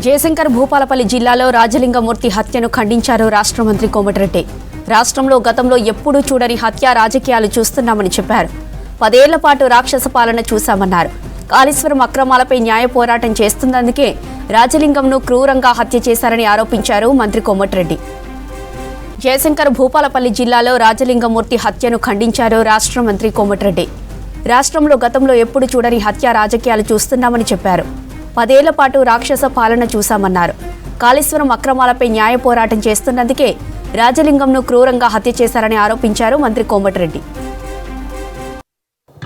జయశంకర్ భూపాలపల్లి జిల్లాలో రాజలింగమూర్తి హత్యను ఖండించారు రాష్ట్ర మంత్రి కోమటిరెడ్డి. రాష్ట్రంలో గతంలో ఎప్పుడూ చూడని హత్య రాజకీయాలు చూస్తున్నామని చెప్పారు. 10 ఏళ్ల పాటు రాక్షస పాలన చూశామన్నారు. కాళేశ్వరం అక్రమాలపై న్యాయ పోరాటం చేస్తున్నందుకే రాజలింగంను క్రూరంగా హత్య చేశారని ఆరోపించారు మంత్రి కోమటిరెడ్డి. జయశంకర్ భూపాలపల్లి జిల్లాలో రాజలింగమూర్తి హత్యను ఖండించారు రాష్ట్ర మంత్రి కోమటిరెడ్డి. రాష్ట్రంలో గతంలో ఎప్పుడు చూడని హత్య రాజకీయాలు చూస్తున్నామని చెప్పారు. 10 ఏళ్ల పాటు రాక్షస పాలన చూశామన్నారు. కాళేశ్వరం అక్రమాలపై న్యాయ పోరాటం చేస్తున్నందుకే రాజలింగంను క్రూరంగా హత్య చేశారని ఆరోపించారు మంత్రి కోమటిరెడ్డి.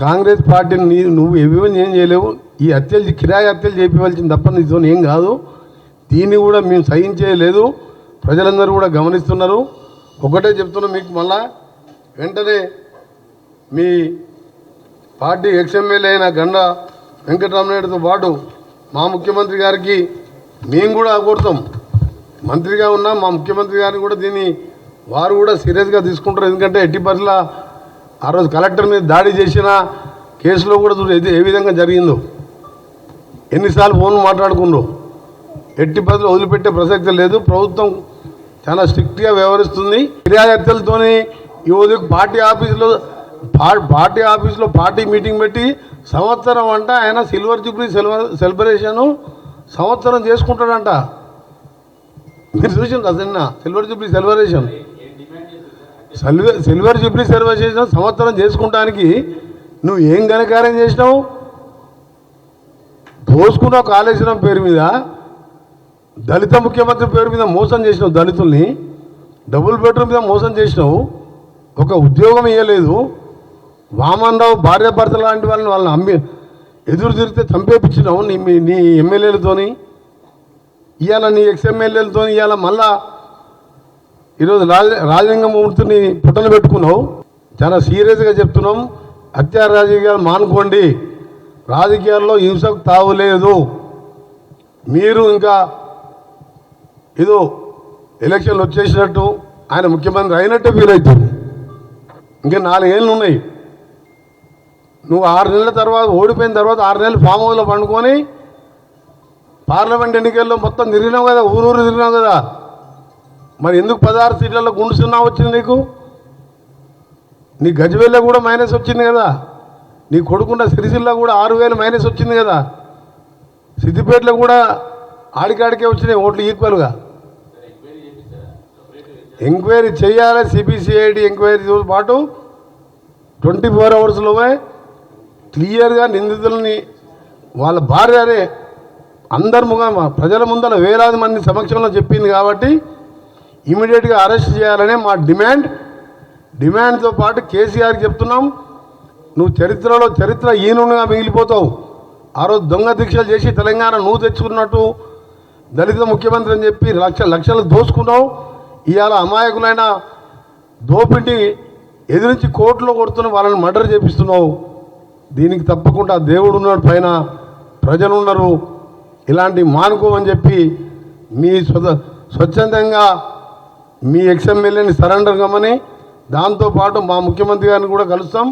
కాంగ్రెస్ పార్టీని నువ్వు ఏమేమో ఏం చేయలేవు. ఈ హత్యలు కిరాయి హత్యలు చేయించవలసింది తప్ప నీతో ఏం కాదు. దీన్ని కూడా మేము సహించేయలేదు. ప్రజలందరూ కూడా గమనిస్తున్నారు. ఒకటే చెప్తున్నాం మీకు, మళ్ళా వెంటనే మీ పార్టీ ఎక్స్ఎమ్మెల్యే అయిన గండ వెంకటరామనాయుడుతో పాటు మా ముఖ్యమంత్రి గారికి మేము కూడా కోరుతాం. మంత్రిగా ఉన్న మా ముఖ్యమంత్రి గారిని కూడా దీన్ని వారు కూడా సీరియస్గా తీసుకుంటారు. ఎందుకంటే ఎట్టి పరిస్థితుల ఆ రోజు కలెక్టర్ మీద దాడి చేసిన కేసులో కూడా ఏ విధంగా జరిగిందో, ఎన్నిసార్లు ఫోన్ మాట్లాడుకుందో, ఎట్టి పరిస్థితులు వదిలిపెట్టే ప్రసక్తి లేదు. ప్రభుత్వం చాలా స్ట్రిక్ట్గా వ్యవహరిస్తుంది. ఫిర్యాదు హత్యలతోని ఈ రోజు పార్టీ ఆఫీసులో పార్టీ మీటింగ్ పెట్టి సంవత్సరం అంట ఆయన సిల్వర్ జూబ్లీ సెలబ్రేషను సంవత్సరం చేసుకుంటాడంట. మీరు చూసింది అసలు సిల్వర్ జూబ్లీ సెలబ్రేషన్ సంవత్సరం చేసుకుంటానికి నువ్వు ఏం ఘనకార్యం చేసినావు? దోసుకున్నావు. కాళేశ్వరం పేరు మీద దళిత ముఖ్యమంత్రి పేరు మీద మోసం చేసినావు. దళితుల్ని డబుల్ బెడ్రూమ్ మీద మోసం చేసినావు. ఒక ఉద్యోగం ఇవ్వలేదు. వామన్ రావు భార్యాభర్తలు లాంటి వాళ్ళని ఎదురు తిరిగితే చంపేపించినావు నీ ఎమ్మెల్యేలతోని. ఇవాళ నీ ఎక్స్ఎమ్మెల్యేలతో ఇవాళ మళ్ళా ఈరోజు రాజలింగమూర్తిని పుట్టలు పెట్టుకున్నావు. చాలా సీరియస్గా చెప్తున్నాం. హత్యా రాజకీయాలు మానుకోండి. రాజకీయాల్లో హింసకు తావులేదు. మీరు ఇంకా ఏదో ఎలక్షన్లు వచ్చేసినట్టు ఆయన ముఖ్యమంత్రి అయినట్టే ఫీల్ అవుతుంది. ఇంకా 4 ఏళ్ళు ఉన్నాయి. నువ్వు 6 నెలల తర్వాత ఓడిపోయిన తర్వాత 6 నెలలు ఫామ్ హౌస్లో పండుకొని పార్లమెంట్ ఎన్నికల్లో మొత్తం తిరిగినావు కదా, ఊరూరు తిరిగినావు కదా. మరి ఎందుకు 16 సీట్లలో గుండు 0 వచ్చింది నీకు? నీ గజ్వేల్లో కూడా మైనస్ వచ్చింది కదా. నీ కొడుకున్న సిరిసిల్ల కూడా 6,000 మైనస్ వచ్చింది కదా. సిద్దిపేటలో కూడా ఆడికాడికే వచ్చినాయి ఓట్లు ఈక్వల్గా. ఎంక్వైరీ చేయాలి. సిబిసిఐడి ఎంక్వైరీతో పాటు 24 అవర్స్లోనే క్లియర్గా నిందితులని వాళ్ళ భార్యనే అందరి ప్రజల ముందర వేలాది మంది సమక్షంలో చెప్పింది కాబట్టి ఇమీడియట్గా అరెస్ట్ చేయాలనే మా డిమాండ్తో పాటు కేసీఆర్కి చెప్తున్నాం. నువ్వు చరిత్ర ఈనుగా మిగిలిపోతావు. ఆ రోజు దొంగ దీక్షలు చేసి తెలంగాణ నువ్వు తెచ్చుకున్నట్టు దళిత ముఖ్యమంత్రి అని చెప్పి లక్షలు దోసుకున్నావు. ఇవాళ అమాయకులైన దోపిడి ఎదిరించి కోర్టులో కొడుతున్న వాళ్ళని మర్డర్ చేపిస్తున్నావు. దీనికి తప్పకుండా దేవుడు ఉన్నాడు, పైన ప్రజలు ఉన్నారు. ఇలాంటి మానుకోమని చెప్పి మీ స్వచ్ఛందంగా మీ ఎక్స్ఎమ్మెల్యేని సరెండర్ కమ్మని, దాంతోపాటు మా ముఖ్యమంత్రి గారిని కూడా కలుస్తాం.